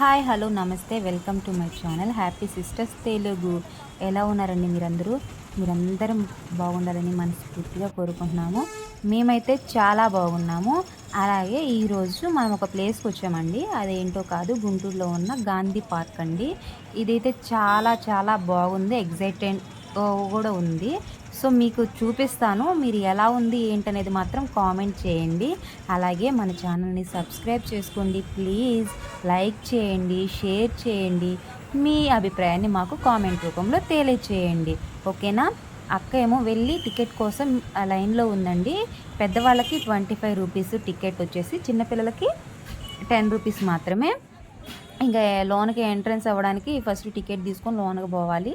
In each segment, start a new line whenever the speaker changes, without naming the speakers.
Hi hello నమస్తే welcome to my channel happy sisters Telugu. ఎలా ఉన్నారండి మీరందరం బాగుండాలని మనస్ఫూర్తిగా కోరుకుంటున్నాము. మేమైతే చాలా బాగున్నాము. అలాగే ఈరోజు మనం ఒక ప్లేస్కి వచ్చామండి. అదేంటో కాదు, గుంటూరులో ఉన్న గాంధీ పార్క్ అండి. ఇదైతే చాలా చాలా బాగుంది, ఎగ్జైటెడ్ కూడా ఉంది. సో మీకు చూపిస్తాను. మీరు ఎలా ఉంది ఏంటనేది మాత్రం కామెంట్ చేయండి. అలాగే మన ఛానల్ని సబ్స్క్రైబ్ చేసుకోండి ప్లీజ్. లైక్ చేయండి, షేర్ చేయండి, మీ అభిప్రాయాన్ని మాకు కామెంట్ రూపంలో తెలియచేయండి. ఓకేనా? అక్క ఏమో వెళ్ళి టికెట్ కోసం లైన్లో ఉందండి. పెద్దవాళ్ళకి 25 రూపీస్ టికెట్ వచ్చేసి, చిన్నపిల్లలకి 10 రూపీస్ మాత్రమే. ఇంకా లోనకి ఎంట్రన్స్ అవ్వడానికి ఫస్ట్ టికెట్ తీసుకొని లోనకి పోవాలి.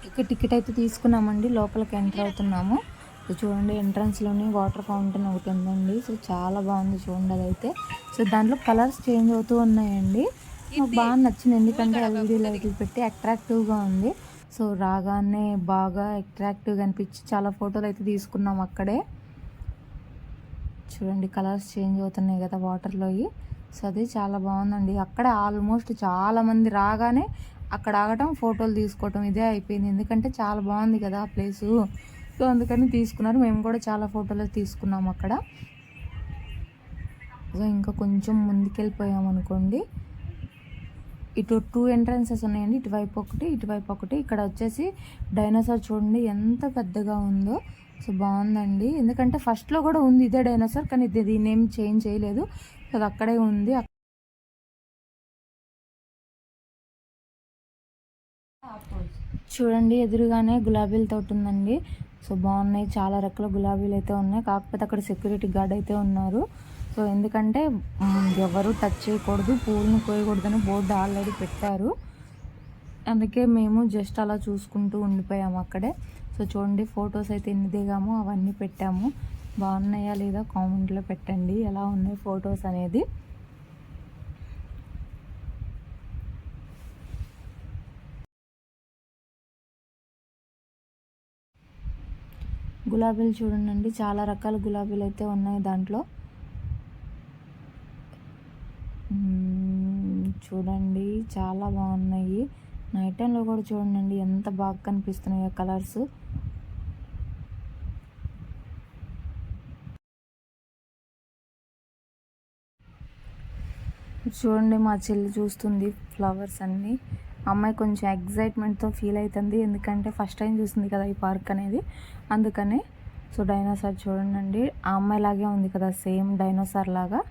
ఇక్కడ టికెట్ అయితే తీసుకున్నామండి, లోపలికి ఎంటర్ అవుతున్నాము. సో చూడండి, ఎంట్రన్స్లోని వాటర్ ఫౌంటైన్ ఒకటి ఉందండి. సో చాలా బాగుంది చూడండి అదైతే. సో దాంట్లో కలర్స్ చేంజ్ అవుతూ ఉన్నాయండి. నాకు బాగా నచ్చింది, ఎందుకంటే ఎల్ఈడి లైట్లు పెట్టి అట్రాక్టివ్గా ఉంది. సో రాగానే బాగా అట్రాక్టివ్గా అనిపించి చాలా ఫోటోలు అయితే తీసుకున్నాం అక్కడే. చూడండి కలర్స్ చేంజ్ అవుతున్నాయి కదా వాటర్లోవి. సో అది చాలా బాగుందండి. అక్కడే ఆల్మోస్ట్ చాలామంది రాగానే అక్కడ ఆగటం, ఫోటోలు తీసుకోవటం ఇదే అయిపోయింది. ఎందుకంటే చాలా బాగుంది కదా ఆ ప్లేసు. సో అందుకని తీసుకున్నారు. మేము కూడా చాలా ఫోటోలు తీసుకున్నాము అక్కడ. సో ఇంకా కొంచెం ముందుకెళ్ళిపోయాం అనుకోండి. ఇటు 2 ఎంట్రన్సెస్ ఉన్నాయండి, ఇటువైపు ఒకటి ఇటువైపు ఒకటి. ఇక్కడ వచ్చేసి డైనోసార్ చూడండి ఎంత పెద్దగా ఉందో. సో బాగుందండి, ఎందుకంటే ఫస్ట్లో కూడా ఉంది ఇదే డైనోసార్, కానీ దీన్ని ఏం చేంజ్ చేయలేదు. అది అక్కడే ఉంది. చూడండి ఎదురుగానే గులాబీల తోట ఉందండి. సో బాగున్నాయి, చాలా రకాల గులాబీలు అయితే ఉన్నాయి. కాకపోతే అక్కడ సెక్యూరిటీ గార్డ్ అయితే ఉన్నారు. సో ఎందుకంటే ఎవరు టచ్ చేయకూడదు, పూలను కోయకూడదని బోర్డు ఆల్రెడీ పెట్టారు. అందుకే మేము జస్ట్ అలా చూసుకుంటూ ఉండిపోయాము అక్కడే. సో చూడండి ఫొటోస్ అయితే ఎన్ని దిగామో అవన్నీ పెట్టాము. బాగున్నాయా లేదా కామెంట్లో పెట్టండి, ఎలా ఉన్నాయి ఫొటోస్ అనేది. గులాబీలు చూడండి, చాలా రకాల గులాబీలు అయితే ఉన్నాయి దాంట్లో. చూడండి చాలా బాగున్నాయి. నైట్ టైంలో కూడా చూడండి ఎంత బాగా కనిపిస్తున్నాయో కలర్స్. చూడండి మా చెల్లి చూస్తుంది ఫ్లవర్స్ అన్నీ. అమ్మాయి కొంచెం ఎగ్జైట్మెంట్తో ఫీల్ అవుతుంది, ఎందుకంటే ఫస్ట్ టైం చూస్తుంది కదా ఈ పార్క్ అనేది, అందుకని. సో డైనోసార్ చూడండి, ఆ అమ్మాయి లాగే ఉంది కదా, సేమ్ డైనోసార్ లాగా.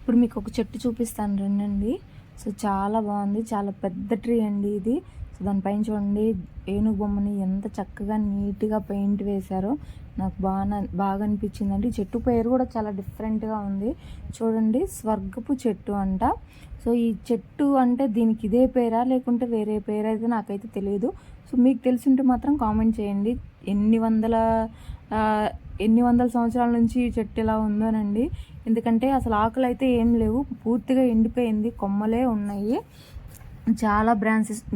ఇప్పుడు మీకు ఒక చెట్టు చూపిస్తాను రండి. సో చాలా బాగుంది, చాలా పెద్ద ట్రీ అండి ఇది. సో దానిపైన చూడండి ఏనుగు బొమ్మని ఎంత చక్కగా నీట్గా పెయింట్ వేశారో. నాకు బాగా అనిపించిందండి. చెట్టు పేరు కూడా చాలా డిఫరెంట్గా ఉంది. చూడండి, స్వర్గపు చెట్టు అంట. సో ఈ చెట్టు అంటే దీనికి ఇదే పేరా లేకుంటే వేరే పేరు అయితే నాకైతే తెలియదు. సో మీకు తెలిసింటే మాత్రం కామెంట్ చేయండి. ఎన్ని వందల సంవత్సరాల నుంచి ఈ చెట్టు ఇలా ఉందోనండి. ఎందుకంటే అసలు ఆకులు అయితే ఏం లేవు, పూర్తిగా ఎండిపోయింది, కొమ్మలే ఉన్నాయి. చాలా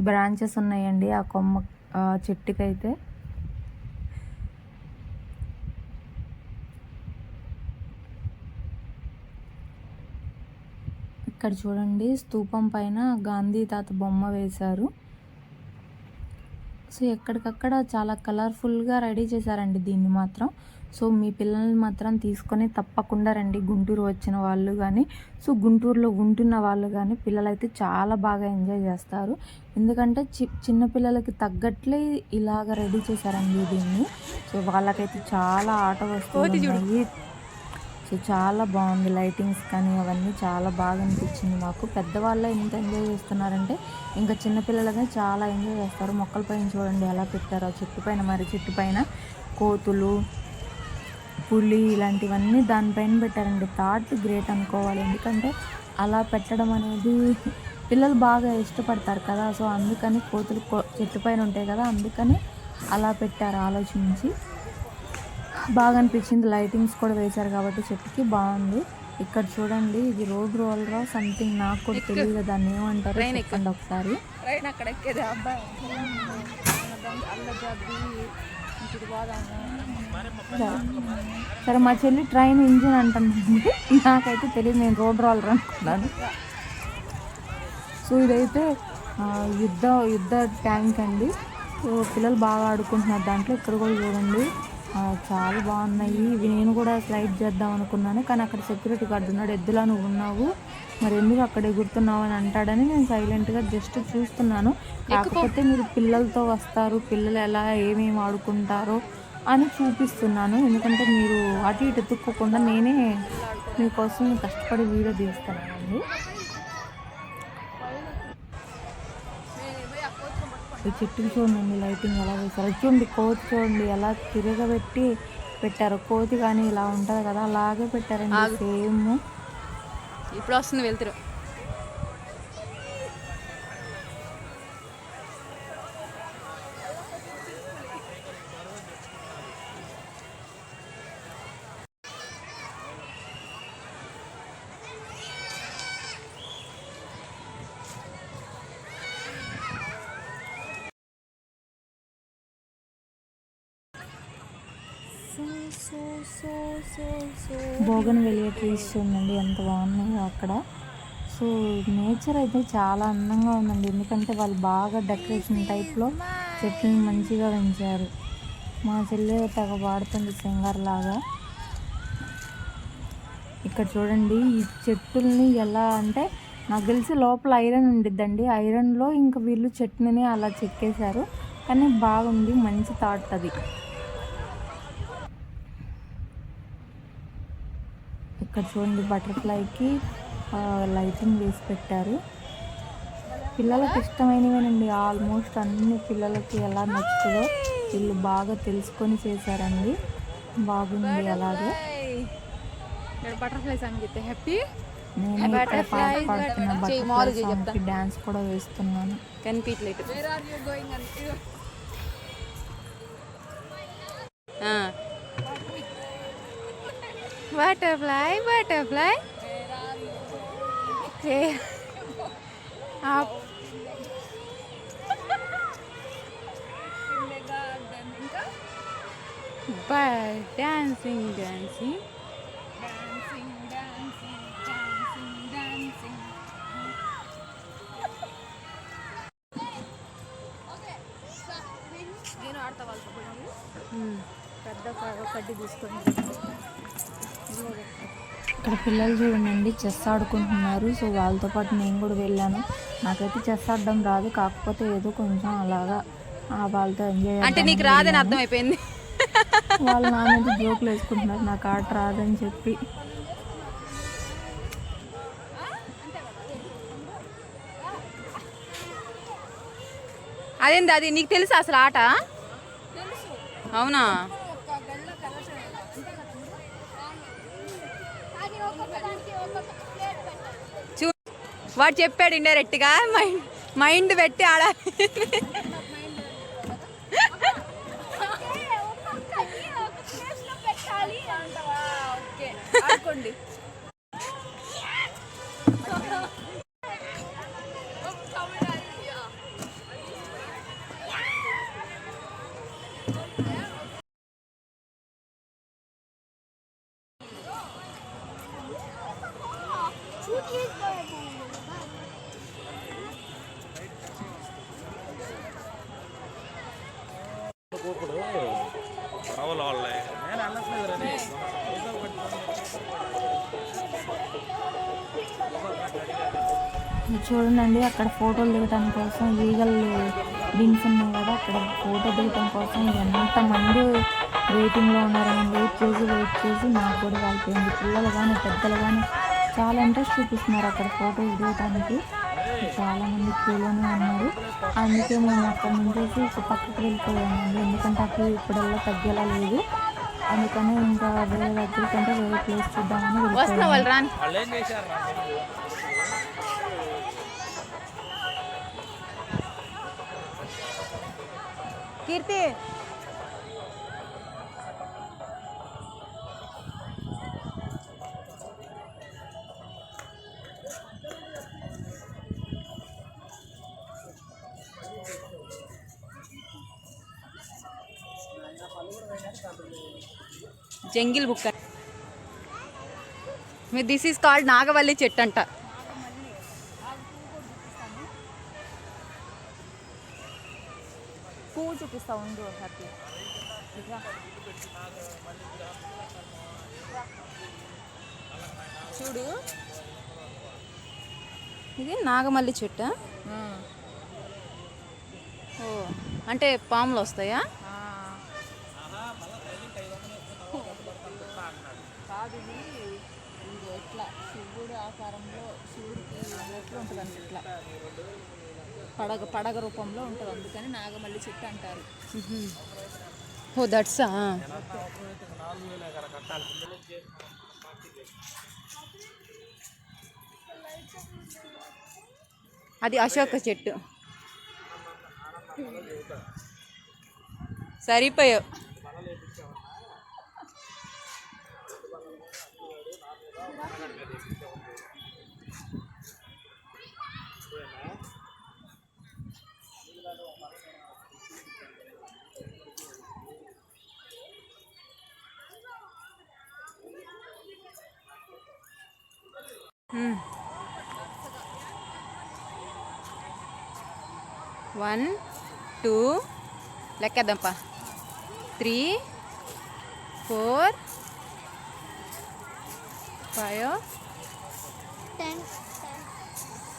బ్రాంచెస్ ఉన్నాయండి ఆ చెట్టుకైతే. ఇక్కడ చూడండి స్తూపం పైన గాంధీ తాత బొమ్మ వేశారు. సో ఎక్కడికక్కడ చాలా కలర్ఫుల్గా రెడీ చేశారండి దీన్ని మాత్రం. సో మీ పిల్లల్ని మాత్రం తీసుకొని తప్పకుండా రండి, గుంటూరు వచ్చిన వాళ్ళు కానీ, సో గుంటూరులో ఉంటున్న వాళ్ళు కానీ. పిల్లలైతే చాలా బాగా ఎంజాయ్ చేస్తారు, ఎందుకంటే చిన్న పిల్లలకి తగ్గట్లే ఇలాగ రెడీ చేశారండి దీన్ని. సో వాళ్ళకైతే చాలా ఆట వస్తువులు ఉన్నాయి. సో చాలా బాగుంది, లైటింగ్స్ కానీ అవన్నీ చాలా బాగా అనిపించింది మాకు. పెద్దవాళ్ళే ఎంత ఎంజాయ్ చేస్తున్నారంటే ఇంకా చిన్నపిల్లలనే చాలా ఎంజాయ్ చేస్తారు. మొక్కల పైన చూడండి ఎలా పెట్టారో, చెట్టు పైన, మరి చెట్టు పైన కోతులు, పులి ఇలాంటివన్నీ దానిపైన పెట్టారండి. థాట్ గ్రేట్ అనుకోవాలి, ఎందుకంటే అలా పెట్టడం అనేది పిల్లలు బాగా ఇష్టపడతారు కదా. సో అందుకని కోతులు చెట్టు పైన ఉంటాయి కదా, అందుకని అలా పెట్టారు ఆలోచించి. బాగా అనిపించింది, లైటింగ్స్ కూడా వేశారు కాబట్టి చెట్టుకి బాగుంది. ఇక్కడ చూడండి, ఇది రోడ్ రోలరా సంథింగ్, నాకు కూడా తెలియదు దాన్ని ఏమంటారు, చెప్పండి ఒకసారి. సరే మా చెల్లి ట్రైన్ ఇంజిన్ అంటుందండి, నాకైతే తెలియదు, నేను రోడ్ రోలర్ అనుకున్నాను. సో ఇదైతే యుద్ధ ట్యాంక్ అండి. సో పిల్లలు బాగా ఆడుకుంటున్నారు దాంట్లో. ఇక్కడ కూడా చూడండి చాలా బాగున్నాయి ఇవి. నేను కూడా స్లైడ్ చేద్దాం అనుకున్నాను, కానీ అక్కడ సెక్యూరిటీ గార్డు ఉన్నాడు, ఎద్దులా నువ్వు ఉన్నావు, మరి ఎందుకు అక్కడ ఎగురుతున్నావు అని అంటాడని నేను సైలెంట్గా జస్ట్ చూస్తున్నాను. కాకపోతే మీరు పిల్లలతో వస్తారు, పిల్లలు ఎలా ఏమేమి ఆడుకుంటారో అని చూపిస్తున్నాను, ఎందుకంటే మీరు అటు ఇటు ఎత్తుక్కోకుండా నేనే మీకోసం కష్టపడి వీడియో తీస్తానండి. ఈ చెట్టుకి చూడండి లైటింగ్ ఎలా వేశారు, చూడండి కోతి చూడండి ఎలా తిరగబెట్టి పెట్టారు. కోతి కానీ ఇలా ఉంటుంది కదా, అలాగే పెట్టారండి సేమ్.
ఇప్పుడు వస్తుంది వెళ్తారు.
బోగన్ వెలియ ట్రీస్ చూడండి ఎంత బాగున్నాయో అక్కడ. సో నేచర్ అయితే చాలా అందంగా ఉందండి, ఎందుకంటే వాళ్ళు బాగా డెకరేషన్ టైప్లో చెట్లను మంచిగా పెంచారు. మా చెల్లె తెగ వాడుతుంది సింగర్ లాగా. ఇక్కడ చూడండి ఈ చెట్టుల్ని ఎలా అంటే, నాకు తెలిసి లోపల ఐరన్ ఉండిద్దండి, ఐరన్లో ఇంకా వీళ్ళు చెట్టుని అలా చెక్కేశారు, కానీ బాగుంది, మంచి థాట్ అది. ఇక్కడ చూడండి బటర్ఫ్లైకి లైటింగ్ వేసి పెట్టారు. పిల్లలకు ఇష్టమైనవేనండి, ఆల్మోస్ట్ అన్ని పిల్లలకి ఎలా నచ్చుతుందో వీళ్ళు బాగా తెలుసుకొని చేశారండి, బాగుంది. అలాగే
బటర్ఫ్లై సంగీత హ్యాపీ,
నేను ఇక్కడ పాట పాడుతున్న బటర్ఫ్లై సాంగ్కి డ్యాన్స్ కూడా వేస్తున్నాను.
Butterfly, butterfly. Okay. Up. But dancing, dancing. Dancing, dancing, dancing, dancing. Okay. నేను ఆడతా వాళ్ళతో పెద్ద కడ్డీ తీసుకొని.
ఇక్కడ పిల్లలు చూడండి చెస్ ఆడుకుంటున్నారు. సో వాళ్ళతో పాటు నేను కూడా వెళ్ళాను. నాకైతే చెస్ ఆడడం రాదు, కాకపోతే ఏదో కొంచెం అలాగా వాళ్ళతో ఎంజాయ్.
అంటే నీకు రాదని అర్థమైపోయింది.
వాళ్ళు నా మీద జోకులు వేసుకుంటున్నారు నాకు ఆట రాదని చెప్పి.
అదేంది అది నీకు తెలుసా అసలు ఆట? అవునా? వాడు చెప్పాడు ఇండైరెక్ట్గా, మైండ్ పెట్టి ఆడాలి.
చూడండి అక్కడ ఫోటోలు దిగటం కోసం ఈగలు బిన్స్ ఉన్నాయి కదా, అక్కడ ఫోటో దిగటం కోసం ఎంతమంది వెయిటింగ్లో ఉన్నారని వెయిట్ చేసి నాకు కూడా వాళ్ళపోయింది. పిల్లలు కానీ పెద్దలు కానీ చాలా ఇంట్రెస్ట్ చూపిస్తున్నారు అక్కడ ఫోటోస్ దిగటానికి. చాలామంది క్యూలోనే ఉన్నారు. అందుకే మేము అక్కడ నుంచి పక్కకు వెళ్ళిపోయామండి, ఎందుకంటే అక్కడ ఇప్పుడల్లా తగ్గేలా లేదు. అందుకని ఇంకా వేరే దగ్గర కంటే వేరే ప్లేస్ చూద్దామని వెళ్ళిపోయాము.
Keerthi jungle book. This is called Nagavalli చెట్టు అంట.
పువ్వు చూపిస్తా ఉండు హ్యాపీ.
చూడు, ఇది నాగమల్లి చెట్టు. ఓ, అంటే పాములు వస్తాయా?
కాదు, ఇది ఎట్లా శివుడు ఆకారంలో, శివుడికి ఎట్లా ఉంటుందంటే ఇట్లా పడగ రూపంలో ఉంటుంది, అందుకని నాగమల్లి చెట్టు అంటారు.
ఓ దట్సా. అది అశోక చెట్టు. సరిపోయావు. వన్ టూ లెక్కేద్దాంపా. 3 4 5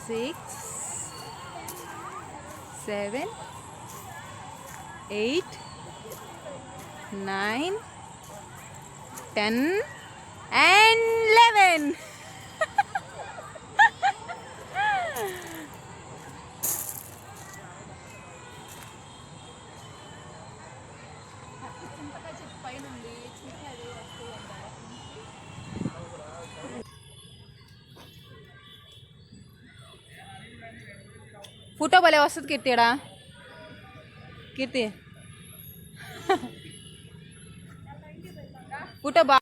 6 7 8 9 10 and 11. ఫోటో భలే వస్తుంది కీర్తిడా. కీర్తి ఫోటో బా.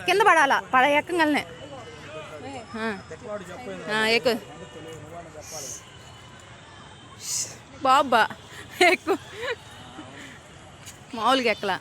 కింద పడాలా, ఎక్కగలనే ఎక్కువ బాబా, ఎక్కువ మామూలుగా ఎక్కలా.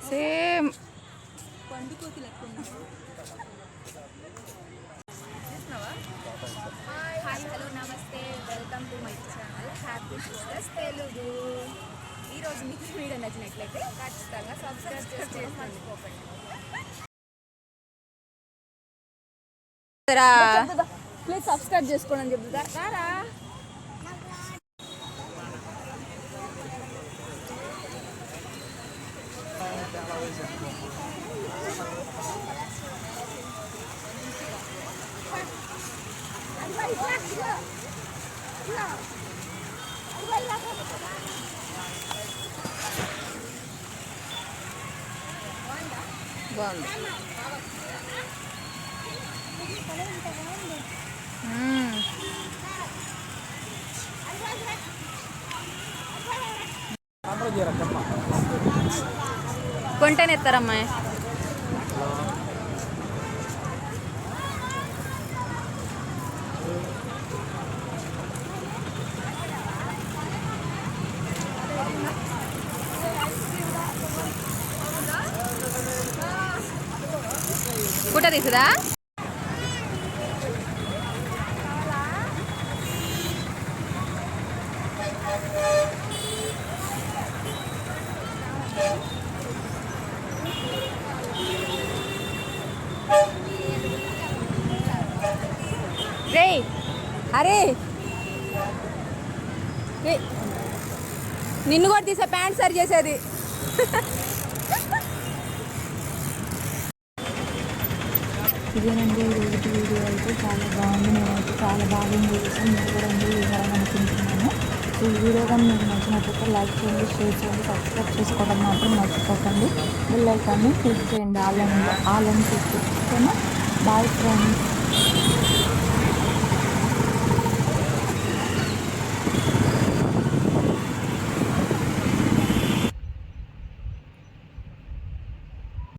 సేమ్
పండుకోకి లెక్క.
హాయ్ హలో నమస్తే, welcome to my channel happy sisters Telugu. ఈరోజు మీకు వీడియో నచ్చినట్లయితే ఖచ్చితంగా సబ్స్క్రైబ్ చేసుకోవడం మర్చిపోకండి.
ప్లీజ్ సబ్స్క్రైబ్ చేసుకోండి అని చెప్తుందా రారా.
బాగుంది. కొంటేనే ఎత్తారమ్మాయి. ఫోటో తీసుదా? రే అరే నిన్ను కూడా తీసే ప్యాంట్ సరి చేసేది.
ఇదేనండి ఈరోజు వీడియో అయితే చాలా బాగుంది. నేనైతే చాలా బాగా ఎంజాయ్ చేశాను. మీరు కూడా ఎంజాయ్ చేశారని అనుకుంటున్నాను. సో ఈ వీడియో కానీ మీకు నచ్చినట్లయితే లైక్ చేయండి, షేర్ చేయండి, సబ్స్క్రైబ్ చేసుకోవడం మాత్రం మర్చిపోకండి. బెల్ ఐకాన్ని క్లిక్ చేయండి. ఆల్ అని క్లిక్ చేసుకొని బాయ్ ఫ్రెండ్స్.